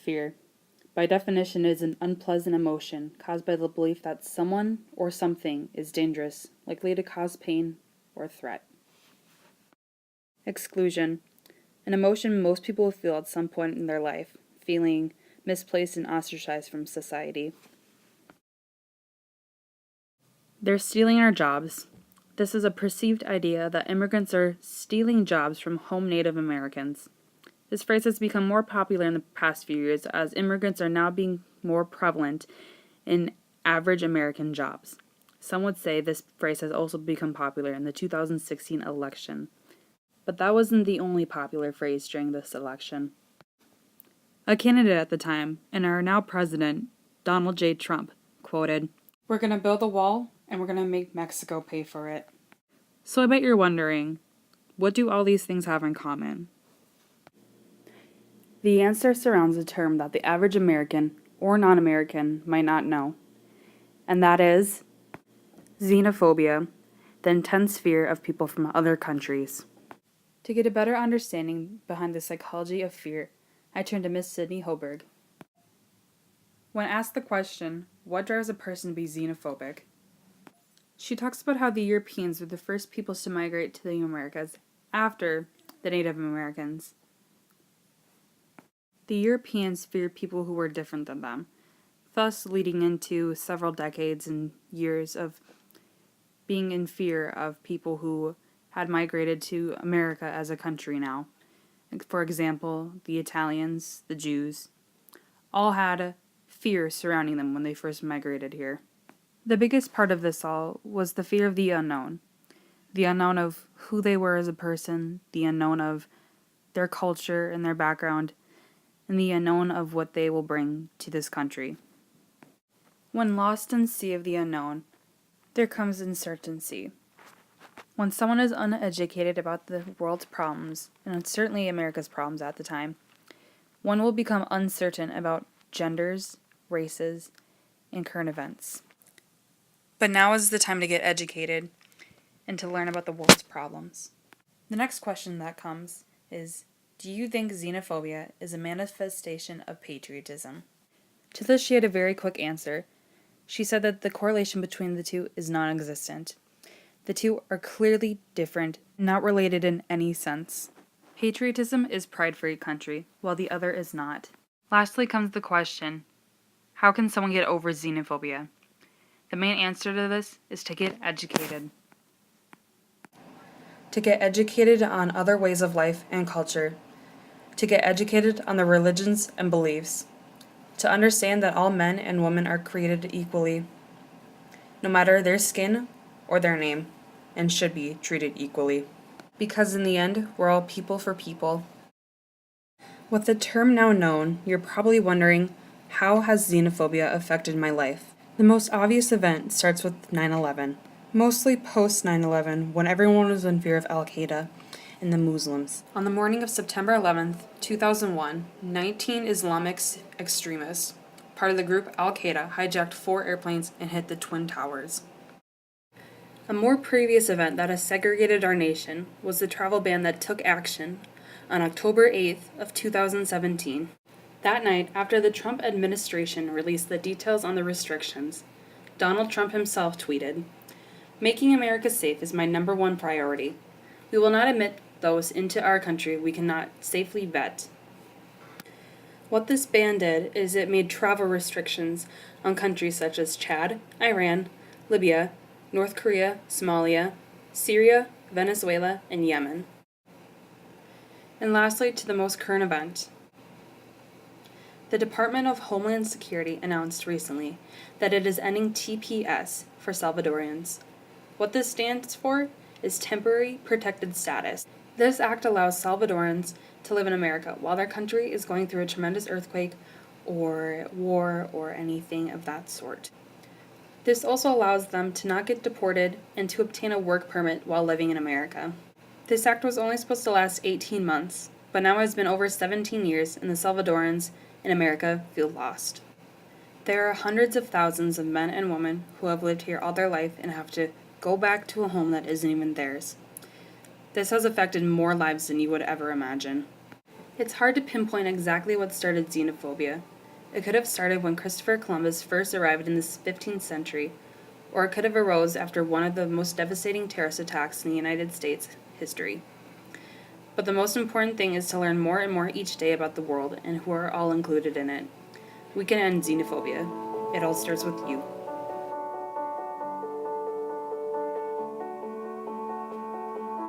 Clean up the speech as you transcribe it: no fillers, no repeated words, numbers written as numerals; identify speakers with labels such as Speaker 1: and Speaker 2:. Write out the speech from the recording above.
Speaker 1: fear. By definition, it is an unpleasant emotion caused by the belief that someone or something is dangerous, likely to cause pain or threat. Exclusion. An emotion most people feel at some point in their life, feeling misplaced and ostracized from society. They're stealing our jobs. This is a perceived idea that immigrants are stealing jobs from home Native Americans. This phrase has become more popular in the past few years as immigrants are now being more prevalent in average American jobs. Some would say this phrase has also become popular in the 2016 election. But that wasn't the only popular phrase during this election. A candidate at the time, and our now president, Donald J. Trump, quoted, "We're going to build a wall, and we're going to make Mexico pay for it." So I bet you're wondering, what do all these things have in common? The answer surrounds a term that the average American or non-American might not know, and that is xenophobia, the intense fear of people from other countries. To get a better understanding behind the psychology of fear, I turned to Miss Sydney Hoberg. When asked the question, what drives a person to be xenophobic? She talks about how the Europeans were the first peoples to migrate to the Americas after the Native Americans. The Europeans feared people who were different than them, thus leading into several decades and years of being in fear of people who had migrated to America as a country now. For example, the Italians, the Jews, all had fear surrounding them when they first migrated here. The biggest part of this all was the fear of the unknown of who they were as a person, the unknown of their culture and their background, and the unknown of what they will bring to this country. When lost in the sea of the unknown, there comes uncertainty. When someone is uneducated about the world's problems, and certainly America's problems at the time, one will become uncertain about genders, races, and current events. But now is the time to get educated and to learn about the world's problems. The next question that comes is, do you think xenophobia is a manifestation of patriotism? To this she had a very quick answer. She said that the correlation between the two is non-existent. The two are clearly different, not related in any sense. Patriotism is pride for a country, while the other is not. Lastly comes the question, how can someone get over xenophobia? The main answer to this is to get educated. To get educated on other ways of life and culture. To get educated on the religions and beliefs. To understand that all men and women are created equally, no matter their skin or their name, and should be treated equally. Because in the end, we're all people for people. With the term now known, you're probably wondering, how has xenophobia affected my life? The most obvious event starts with 9/11. Mostly post 9/11, when everyone was in fear of Al-Qaeda and the Muslims. On the morning of September 11th, 2001, 19 Islamic extremists, part of the group Al-Qaeda, hijacked 4 airplanes and hit the Twin Towers. A more previous event that has segregated our nation was the travel ban that took action on October 8th of 2017. That night, after the Trump administration released the details on the restrictions, Donald Trump himself tweeted, "Making America safe is my #1 priority. We will not admit those into our country we cannot safely vet." What this ban did is it made travel restrictions on countries such as Chad, Iran, Libya, North Korea, Somalia, Syria, Venezuela, and Yemen. And lastly, to the most current event. The Department of Homeland Security announced recently that it is ending TPS for Salvadorians. What this stands for is Temporary Protected Status. This act allows Salvadorans to live in America while their country is going through a tremendous earthquake or war or anything of that sort. This also allows them to not get deported and to obtain a work permit while living in America. This act was only supposed to last 18 months, but now it has been over 17 years and the Salvadorans in America feel lost. There are hundreds of thousands of men and women who have lived here all their life and have to go back to a home that isn't even theirs. This has affected more lives than you would ever imagine. It's hard to pinpoint exactly what started xenophobia. It could have started when Christopher Columbus first arrived in the 15th century, or it could have arose after one of the most devastating terrorist attacks in the United States history. But the most important thing is to learn more and more each day about the world and who are all included in it. We can end xenophobia. It all starts with you.